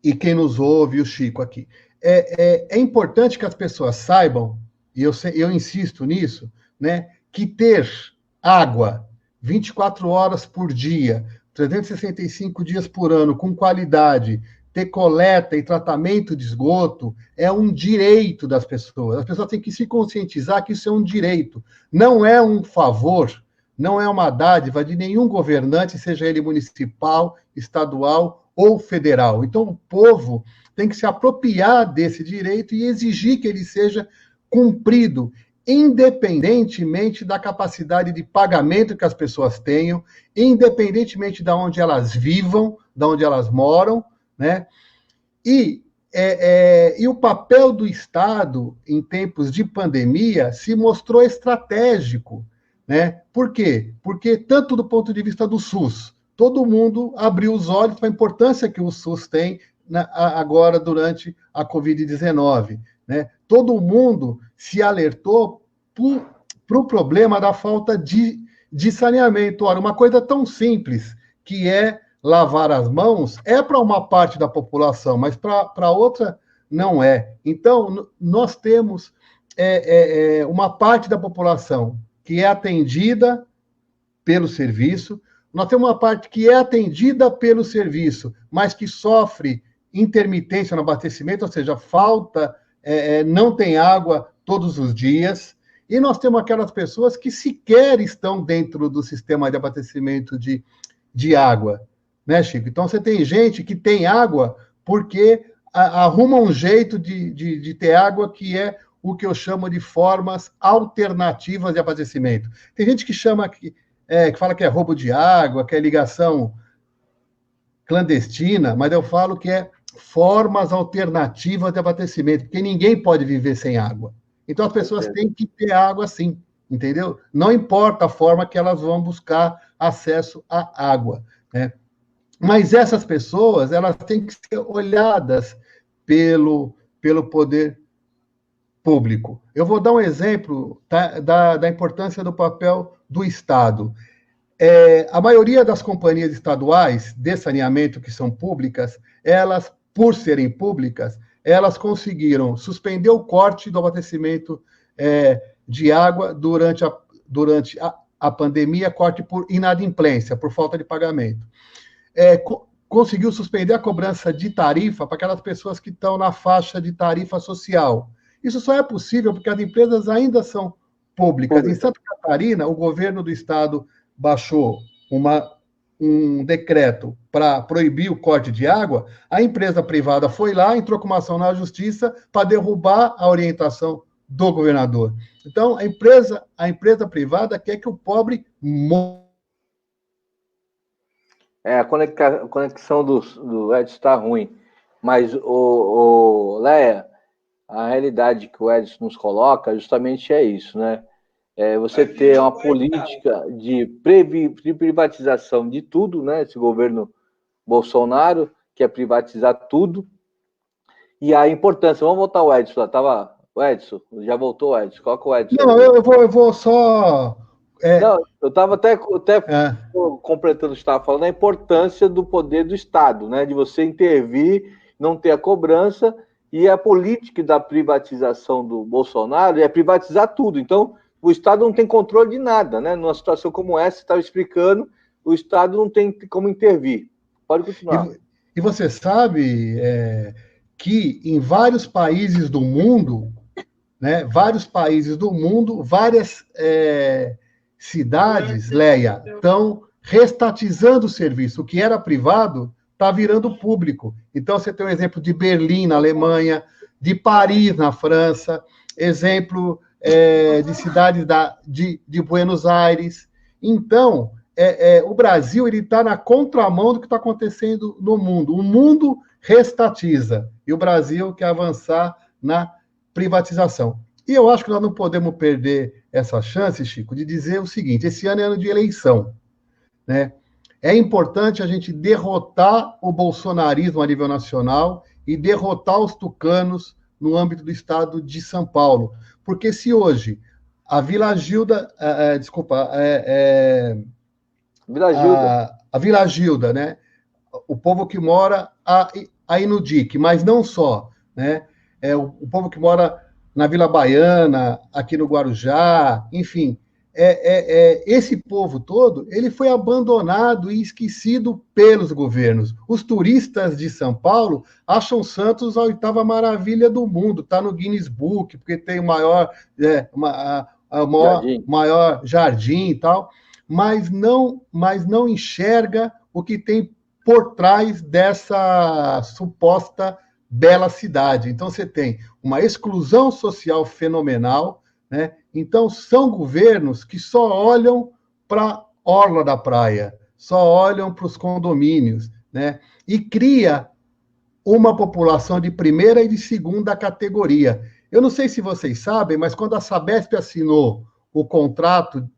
e quem nos ouve, o Chico aqui, é importante que as pessoas saibam, e eu insisto nisso, né, que ter água 24 horas por dia, 365 dias por ano, com qualidade, ter coleta e tratamento de esgoto, é um direito das pessoas. As pessoas têm que se conscientizar que isso é um direito, não é um favor, não é uma dádiva de nenhum governante, seja ele municipal, estadual ou federal. Então, o povo tem que se apropriar desse direito e exigir que ele seja cumprido, independentemente da capacidade de pagamento que as pessoas tenham, independentemente de onde elas vivam, de onde elas moram, né? E o papel do Estado, em tempos de pandemia, se mostrou estratégico, né? Por quê? Porque, tanto do ponto de vista do SUS, todo mundo abriu os olhos para a importância que o SUS tem agora durante a Covid-19. Né? Todo mundo se alertou para o problema da falta de saneamento. Ora, uma coisa tão simples que é lavar as mãos é para uma parte da população, mas para outra não é. Então, nós temos uma parte da população que é atendida pelo serviço, nós temos uma parte que é atendida pelo serviço, mas que sofre intermitência no abastecimento, ou seja, falta, não tem água todos os dias, e nós temos aquelas pessoas que sequer estão dentro do sistema de abastecimento de água, né, Chico? Então, você tem gente que tem água porque arruma um jeito de ter água que é o que eu chamo de formas alternativas de abastecimento. Tem gente que chama que fala que é roubo de água, que é ligação clandestina, mas eu falo que é formas alternativas de abastecimento, porque ninguém pode viver sem água. Então as pessoas têm que ter água sim, entendeu? Não importa a forma que elas vão buscar acesso à água, né? Mas essas pessoas, elas têm que ser olhadas pelo poder público. Eu vou dar um exemplo da importância do papel do Estado. A maioria das companhias estaduais de saneamento que são públicas, elas, por serem públicas, elas conseguiram suspender o corte do abastecimento de água durante a pandemia, corte por inadimplência, por falta de pagamento. Conseguiu suspender a cobrança de tarifa para aquelas pessoas que estão na faixa de tarifa social. Isso só é possível porque as empresas ainda são públicas. Em Santa Catarina, o governo do estado baixou um decreto para proibir o corte de água, a empresa privada foi lá, entrou com uma ação na justiça para derrubar a orientação do governador. Então, a empresa privada quer que o pobre morra. A conexão do Edson está ruim, mas, Leia, a realidade que o Edson nos coloca justamente é isso, né? você ter uma política de privatização de tudo, né? Esse governo Bolsonaro quer privatizar tudo. E a importância, vamos voltar ao Edson, o Edson, já voltou o Edson, coloca o Edson. Não, eu vou só... Não, eu estava até completando o que você estava falando, a importância do poder do Estado, né? De você intervir, não ter a cobrança, e a política da privatização do Bolsonaro é privatizar tudo. Então, o Estado não tem controle de nada, né? Numa situação como essa, você estava explicando, o Estado não tem como intervir. Pode continuar. E você sabe que em vários países do mundo, né? Várias cidades, Leia, estão restatizando o serviço. O que era privado está virando público. Então, você tem um exemplo de Berlim, na Alemanha, de Paris, na França, exemplo de cidades de Buenos Aires. Então, o Brasil está na contramão do que está acontecendo no mundo. O mundo restatiza e o Brasil quer avançar na privatização. E eu acho que nós não podemos perder essa chance, Chico, de dizer o seguinte: esse ano é ano de eleição, né? É importante a gente derrotar o bolsonarismo a nível nacional e derrotar os tucanos no âmbito do estado de São Paulo. Porque se hoje a Vila Gilda, a Vila Gilda, né? O povo que mora aí no DIC, mas não só, né? O povo que mora na Vila Baiana, aqui no Guarujá, enfim, esse povo todo, ele foi abandonado e esquecido pelos governos. Os turistas de São Paulo acham Santos a 8ª maravilha do mundo, está no Guinness Book, porque tem o maior jardim e tal, mas não enxerga o que tem por trás dessa suposta bela cidade. Então, você tem uma exclusão social fenomenal, né? Então, são governos que só olham para a orla da praia, só olham para os condomínios, né? E cria uma população de primeira e de segunda categoria. Eu não sei se vocês sabem, mas quando a Sabesp assinou o contrato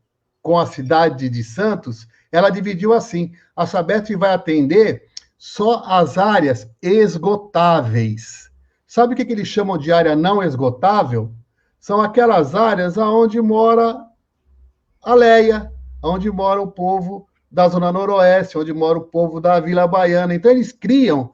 com a cidade de Santos, ela dividiu assim: a Sabesp vai atender só as áreas esgotáveis. Sabe o que eles chamam de área não esgotável? São aquelas áreas onde mora a Leia, onde mora o povo da Zona Noroeste, onde mora o povo da Vila Baiana. Então, eles criam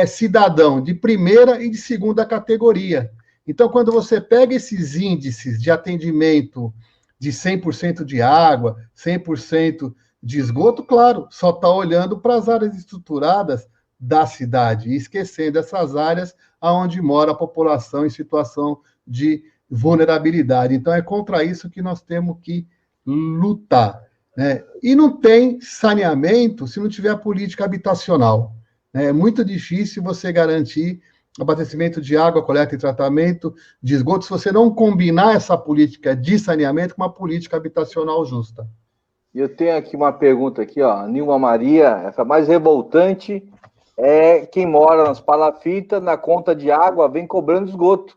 cidadão de primeira e de segunda categoria. Então, quando você pega esses índices de atendimento de 100% de água, 100% de esgoto, claro, só está olhando para as áreas estruturadas da cidade e esquecendo essas áreas onde mora a população em situação de vulnerabilidade. Então, é contra isso que nós temos que lutar, né? E não tem saneamento se não tiver política habitacional, né? É muito difícil você garantir abastecimento de água, coleta e tratamento de esgoto se você não combinar essa política de saneamento com uma política habitacional justa. Eu tenho aqui uma pergunta aqui, ó, Nilma Maria, a mais revoltante é quem mora nas palafitas, na conta de água, vem cobrando esgoto,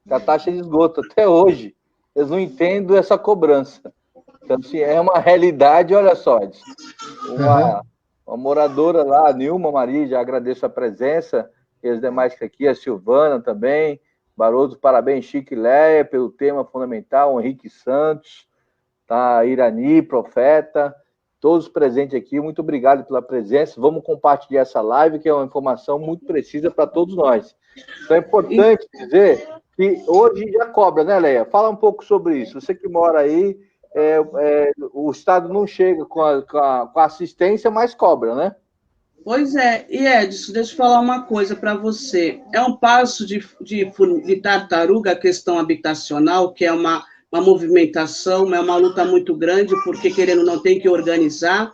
a taxa de esgoto, até hoje. Eles não entendem essa cobrança. Então, assim, é uma realidade, olha só, uma moradora lá, a Nilma Maria, já agradeço a presença, e os demais que aqui, a Silvana também, Barroso, parabéns, Chico e Leia, pelo tema fundamental, o Henrique Santos, tá, Irani, Profeta, todos presentes aqui, muito obrigado pela presença, vamos compartilhar essa live, que é uma informação muito precisa para todos nós. Então é importante dizer que hoje já cobra, né, Leia? Fala um pouco sobre isso, você que mora aí, o Estado não chega com a assistência, mas cobra, né? Pois é, e Edson, deixa eu falar uma coisa para você. É um passo de tartaruga a questão habitacional, que é uma movimentação, é uma luta muito grande, porque querendo ou não tem que organizar.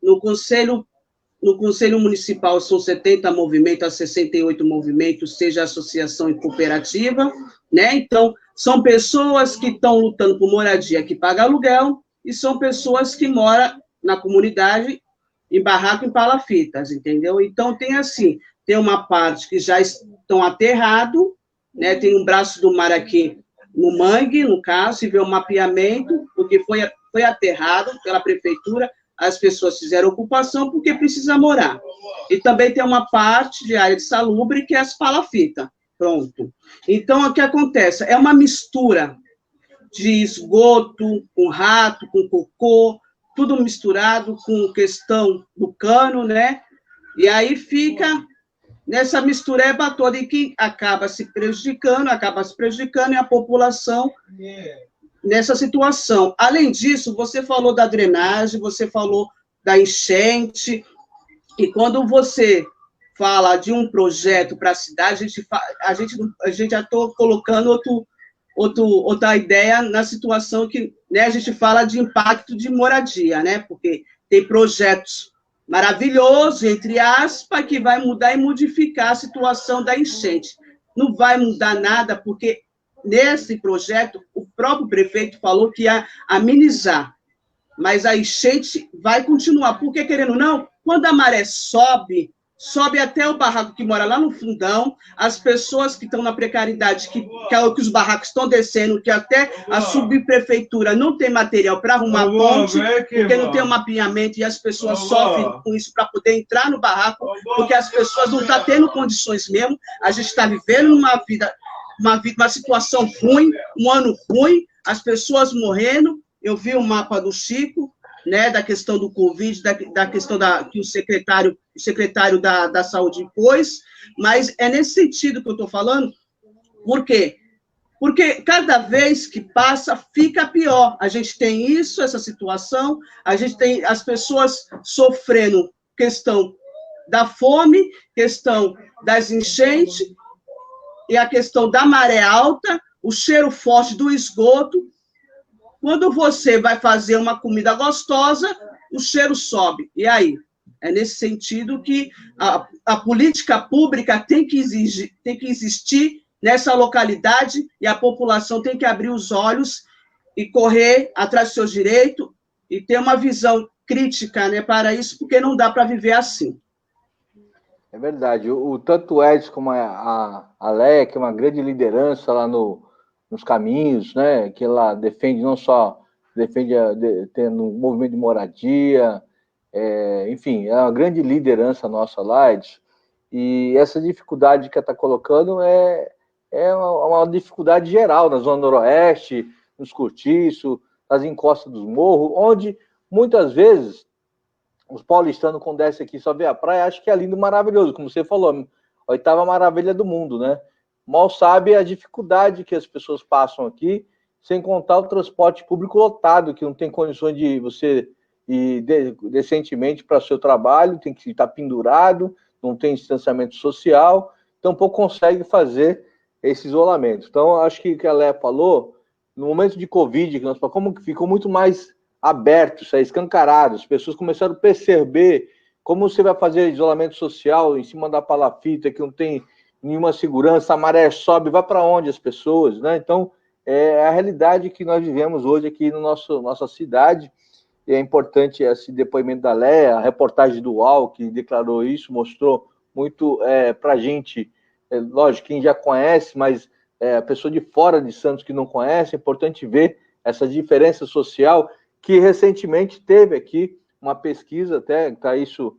No Conselho Municipal são 70 movimentos, a 68 movimentos, seja associação e cooperativa, né? Então, são pessoas que estão lutando por moradia, que pagam aluguel, e são pessoas que moram na comunidade, em barraco, em palafitas, entendeu? Então, tem uma parte que já estão aterrados, né? Tem um braço do mar aqui, no mangue, no caso, e ver o mapeamento, porque foi aterrado pela prefeitura, as pessoas fizeram ocupação porque precisa morar. E também tem uma parte de área de salubre, que é as palafitas. Pronto. Então, o que acontece? É uma mistura de esgoto, com rato, com cocô, tudo misturado com questão do cano, né? E aí fica nessa mistureba toda e que acaba se prejudicando e a população nessa situação. Além disso, você falou da drenagem, você falou da enchente, e quando você fala de um projeto para a cidade, a gente já está colocando outra ideia na situação que, né, a gente fala de impacto de moradia, né? Porque tem projetos maravilhosos, entre aspas, que vai mudar e modificar a situação da enchente. Não vai mudar nada, porque nesse projeto o próprio prefeito falou que ia amenizar, mas a enchente vai continuar, porque, querendo ou não, quando a maré sobe até o barraco que mora lá no fundão, as pessoas que estão na precariedade, que os barracos estão descendo, que até a subprefeitura não tem material para arrumar ponte, porque não tem um mapeamento, e as pessoas sofrem com isso para poder entrar no barraco, porque as pessoas não estão tendo condições mesmo, a gente está vivendo uma situação ruim, um ano ruim, as pessoas morrendo. Eu vi o mapa do Chico, né, da questão do Covid, da questão que o secretário da Saúde pôs, mas é nesse sentido que eu estou falando. Por quê? Porque cada vez que passa, fica pior. A gente tem isso, essa situação, a gente tem as pessoas sofrendo questão da fome, questão das enchentes, e a questão da maré alta, o cheiro forte do esgoto. Quando você vai fazer uma comida gostosa, o cheiro sobe. E aí? É nesse sentido que a política pública tem que existir nessa localidade e a população tem que abrir os olhos e correr atrás dos seus direitos e ter uma visão crítica, né, para isso, porque não dá para viver assim. É verdade. Tanto o Edson como a Léa, que é uma grande liderança lá nos caminhos, né, que ela defende não só tendo um movimento de moradia, enfim, é uma grande liderança nossa lá, Edson, e essa dificuldade que ela está colocando é uma dificuldade geral na Zona Noroeste, nos cortiços, nas encostas dos morros, onde muitas vezes os paulistanos, quando descem aqui só vê a praia, acham que é lindo e maravilhoso, como você falou, a 8ª maravilha do mundo, né? Mal sabe a dificuldade que as pessoas passam aqui, sem contar o transporte público lotado, que não tem condições de você ir decentemente para o seu trabalho, tem que estar pendurado, não tem distanciamento social, tampouco consegue fazer esse isolamento. Então, acho que o que a Léa falou, no momento de Covid, como que ficou muito mais aberto, isso aí, escancarado, as pessoas começaram a perceber como você vai fazer isolamento social em cima da palafita, que não tem nenhuma segurança, a maré sobe, vai para onde as pessoas, né? Então, é a realidade que nós vivemos hoje aqui no nossa cidade, e é importante esse depoimento da Léa, a reportagem do UOL, que declarou isso, mostrou muito para a gente, lógico, quem já conhece, mas a pessoa de fora de Santos que não conhece, é importante ver essa diferença social, que recentemente teve aqui uma pesquisa, até tá isso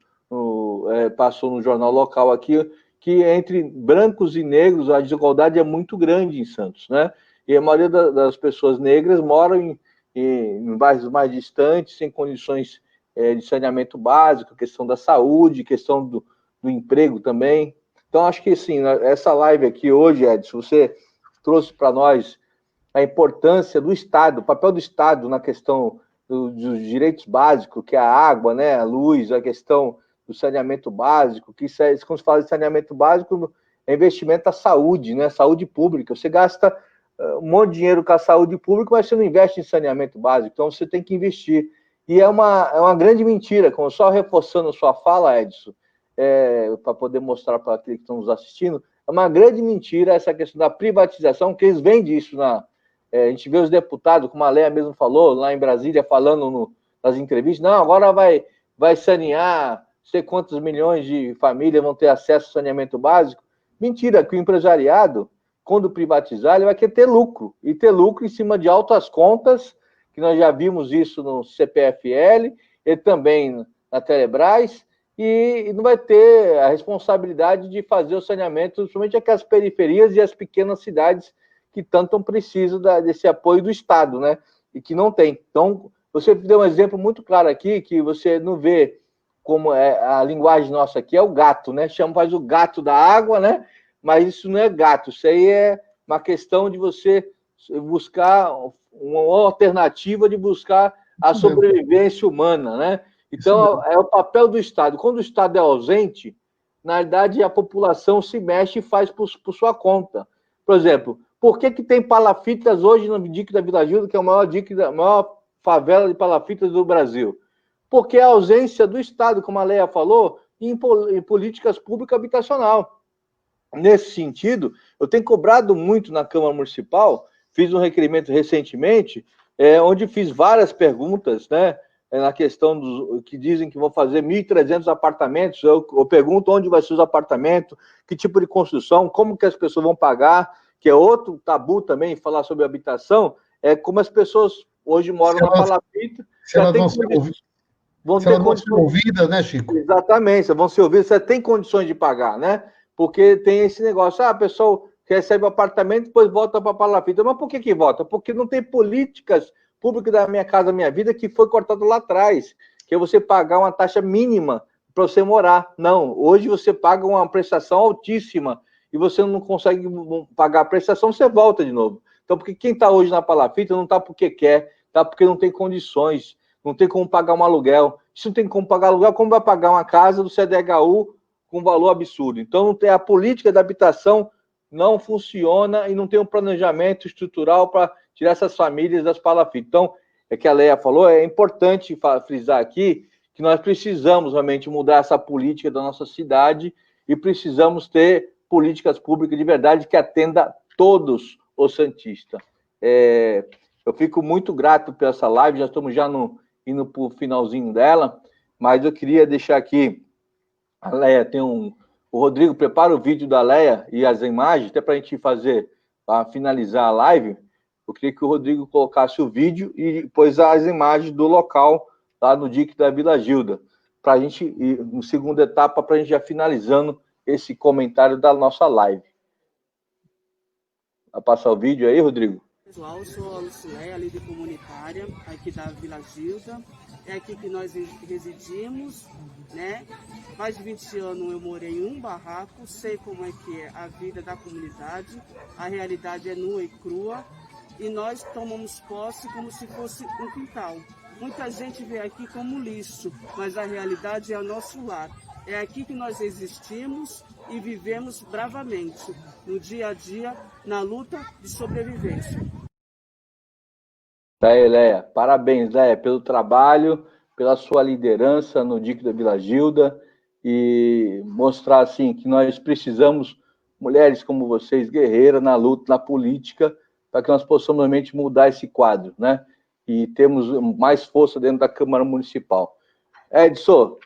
passou no jornal local aqui, que entre brancos e negros a desigualdade é muito grande em Santos, né? E a maioria das pessoas negras moram em bairros mais distantes, sem condições de saneamento básico, questão da saúde, questão do emprego também. Então, acho que, assim, essa live aqui hoje, Edson, você trouxe para nós a importância do Estado, o papel do Estado na questão dos direitos básicos, que é a água, né, a luz, a questão do saneamento básico, que quando se fala de saneamento básico, é investimento à saúde, né, saúde pública. Você gasta um monte de dinheiro com a saúde pública, mas você não investe em saneamento básico, então você tem que investir. E é uma grande mentira, como só reforçando a sua fala, Edson, para poder mostrar para aqueles que estão nos assistindo, é uma grande mentira essa questão da privatização, que eles vendem isso a gente vê os deputados, como a Léa mesmo falou, lá em Brasília, falando nas entrevistas, não, agora vai sanear, não sei quantos milhões de famílias vão ter acesso ao saneamento básico. Mentira, que o empresariado, quando privatizar, ele vai querer ter lucro, e ter lucro em cima de altas contas, que nós já vimos isso no CPFL, e também na Telebrás, e não vai ter a responsabilidade de fazer o saneamento, principalmente aquelas periferias e as pequenas cidades que tanto precisam desse apoio do Estado, né? E que não tem. Então, você deu um exemplo muito claro aqui, que você não vê como é a linguagem nossa aqui, é o gato, né? Faz o gato da água, né? Mas isso não é gato, isso aí é uma questão de você buscar uma alternativa de buscar a sobrevivência humana, né? Então, é o papel do Estado. Quando o Estado é ausente, na verdade, a população se mexe e faz por sua conta. Por exemplo, por que tem palafitas hoje no dique da Vila Gilda, que é a maior favela de palafitas do Brasil? Porque a ausência do Estado, como a Leia falou, em políticas públicas habitacional. Nesse sentido, eu tenho cobrado muito na Câmara Municipal, fiz um requerimento recentemente, onde fiz várias perguntas, né, na questão dos que dizem que vão fazer 1.300 apartamentos, eu pergunto onde vai ser os apartamentos, que tipo de construção, como que as pessoas vão pagar, que é outro tabu também, falar sobre habitação, é como as pessoas hoje moram na palafita, vão ser ouvidas, né, Chico? Exatamente, vão ser ouvidas, você tem condições de pagar, né? Porque tem esse negócio, a pessoa recebe o apartamento e depois volta para a palafita. Mas por que volta? Porque não tem políticas públicas da Minha Casa Minha Vida que foi cortado lá atrás, que é você pagar uma taxa mínima para você morar. Não, hoje você paga uma prestação altíssima e você não consegue pagar a prestação, você volta de novo. Então, porque quem está hoje na palafita não está porque quer, está porque não tem condições, não tem como pagar um aluguel. Se não tem como pagar aluguel, como vai pagar uma casa do CDHU com valor absurdo? Então, não tem a política de habitação, não funciona e não tem um planejamento estrutural para tirar essas famílias das palafitas. Então, é que a Leia falou, é importante frisar aqui que nós precisamos realmente mudar essa política da nossa cidade e precisamos ter políticas públicas de verdade que atenda todos os santistas. Eu fico muito grato por essa live, já estamos indo para o finalzinho dela, mas eu queria deixar aqui, a Leia tem o Rodrigo prepara o vídeo da Leia e as imagens, até para a gente fazer, para finalizar a live, eu queria que o Rodrigo colocasse o vídeo e depois as imagens do local, lá no dique da Vila Gilda, para a gente, na segunda etapa, para a gente já finalizando esse comentário da nossa live. Vai passar o vídeo aí, Rodrigo? Pessoal, eu sou a Lucileia, líder comunitária aqui da Vila Gilda. É aqui que nós residimos, né? Mais de 20 anos eu morei em um barraco, sei como é que é a vida da comunidade, a realidade é nua e crua, e nós tomamos posse como se fosse um quintal. Muita gente vê aqui como lixo, mas a realidade é o nosso lar. É aqui que nós existimos e vivemos bravamente, no dia a dia, na luta de sobrevivência. Tá aí, Leia. Parabéns, Leia, pelo trabalho, pela sua liderança no dique da Vila Gilda e mostrar, assim, que nós precisamos, mulheres como vocês, guerreiras na luta, na política, para que nós possamos realmente mudar esse quadro, né? E temos mais força dentro da Câmara Municipal. Edson,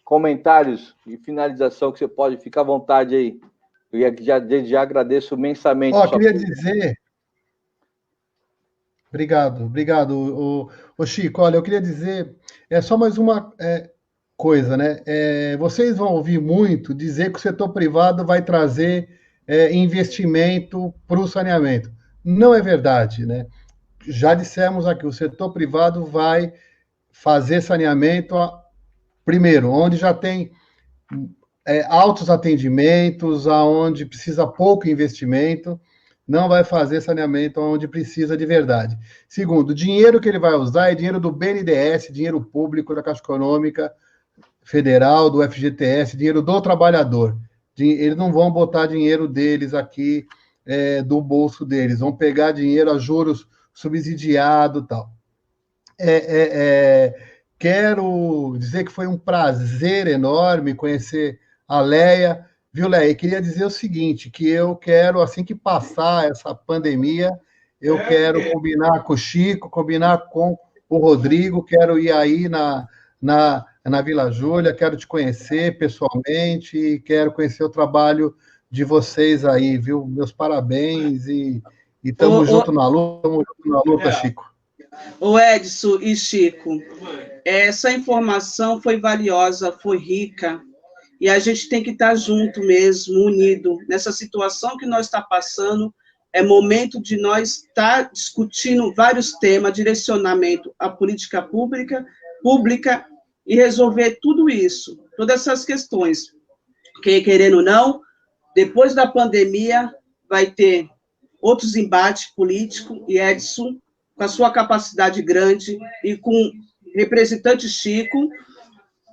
comentários e finalização que você pode ficar à vontade aí. Eu já agradeço imensamente. Queria dizer... Obrigado. Ô Chico, olha, eu queria dizer, só mais uma coisa, né? Vocês vão ouvir muito dizer que o setor privado vai trazer investimento para o saneamento. Não é verdade, né? Já dissemos aqui, o setor privado vai fazer saneamento, primeiro, onde já tem altos atendimentos, aonde precisa pouco investimento, não vai fazer saneamento onde precisa de verdade. Segundo, o dinheiro que ele vai usar é dinheiro do BNDES, dinheiro público da Caixa Econômica Federal, do FGTS, dinheiro do trabalhador. Eles não vão botar dinheiro deles aqui, do bolso deles, vão pegar dinheiro a juros subsidiado e tal. Quero dizer que foi um prazer enorme conhecer a Leia, viu, Leia? E queria dizer o seguinte, que eu quero, assim que passar essa pandemia, eu quero combinar com o Chico, combinar com o Rodrigo, quero ir aí na Vila Júlia, quero te conhecer pessoalmente, quero conhecer o trabalho de vocês aí, viu? Meus parabéns e tamo junto na luta, Chico. O Edson e Chico, essa informação foi valiosa, foi rica, e a gente tem que estar junto mesmo, unido. Nessa situação que nós está passando, é momento de nós estar discutindo vários temas, direcionamento à política pública e resolver tudo isso, todas essas questões. Porque, querendo ou não, depois da pandemia, vai ter outros embates políticos, e Edson, com a sua capacidade grande, e com o representante Chico,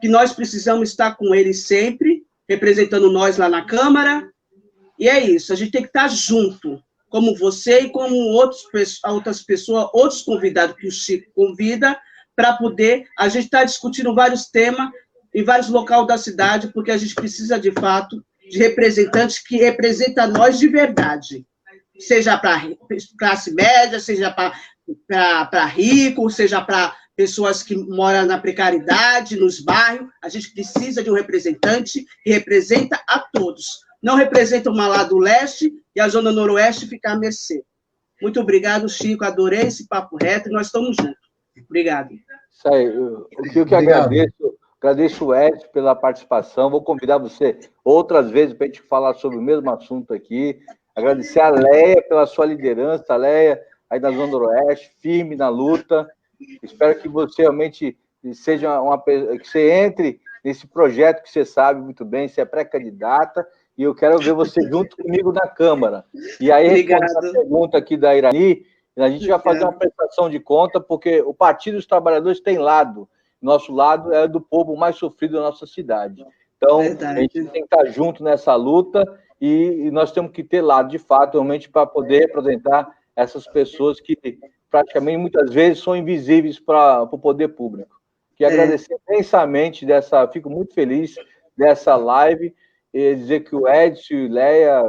que nós precisamos estar com ele sempre, representando nós lá na Câmara, e é isso, a gente tem que estar junto, como você e como outras pessoas, outros convidados que o Chico convida, para poder, a gente estar discutindo vários temas, em vários locais da cidade, porque a gente precisa, de fato, de representantes que representam nós de verdade, seja para classe média, seja para rico, seja para pessoas que moram na precariedade, nos bairros. A gente precisa de um representante que representa a todos. Não representa uma lá do leste e a zona noroeste ficar à mercê. Muito obrigado, Chico. Adorei esse papo reto e nós estamos juntos. Obrigado. Isso aí. Eu que agradeço o Edson pela participação. Vou convidar você outras vezes para a gente falar sobre o mesmo assunto aqui. Agradecer a Leia pela sua liderança, a Leia aí da Zona Noroeste, firme na luta. Espero que você realmente seja que você entre nesse projeto que você sabe muito bem, você é pré-candidata, e eu quero ver você junto comigo na Câmara. E aí, respondendo a pergunta aqui da Irani, a gente vai fazer uma prestação de conta, porque o Partido dos Trabalhadores tem lado. Nosso lado é do povo mais sofrido da nossa cidade. Então, a gente tem que estar junto nessa luta e nós temos que ter lado, de fato, realmente, para poder representar essas pessoas que praticamente, muitas vezes, são invisíveis para o poder público. Quero agradecer imensamente fico muito feliz dessa live, e dizer que o Edson e Leia,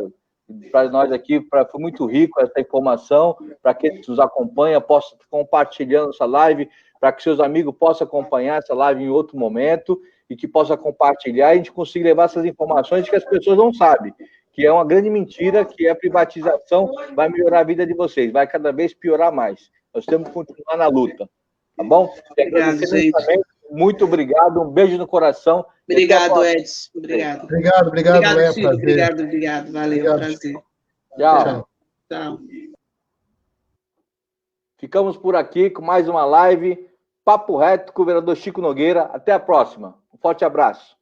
para nós aqui, foi muito rico essa informação, para quem nos acompanha, possa estar compartilhando essa live, para que seus amigos possam acompanhar essa live em outro momento, e que possa compartilhar, e a gente consiga levar essas informações que as pessoas não sabem, que é uma grande mentira, que a privatização vai melhorar a vida de vocês, vai cada vez piorar mais. Nós temos que continuar na luta, tá bom? Obrigado, gente. Muito obrigado, um beijo no coração. Obrigado, Edson. Obrigado. Obrigado, Leia, Chico. Obrigado. Valeu, prazer. Tchau. Ficamos por aqui com mais uma live. Papo Reto com o vereador Chico Nogueira. Até a próxima. Um forte abraço.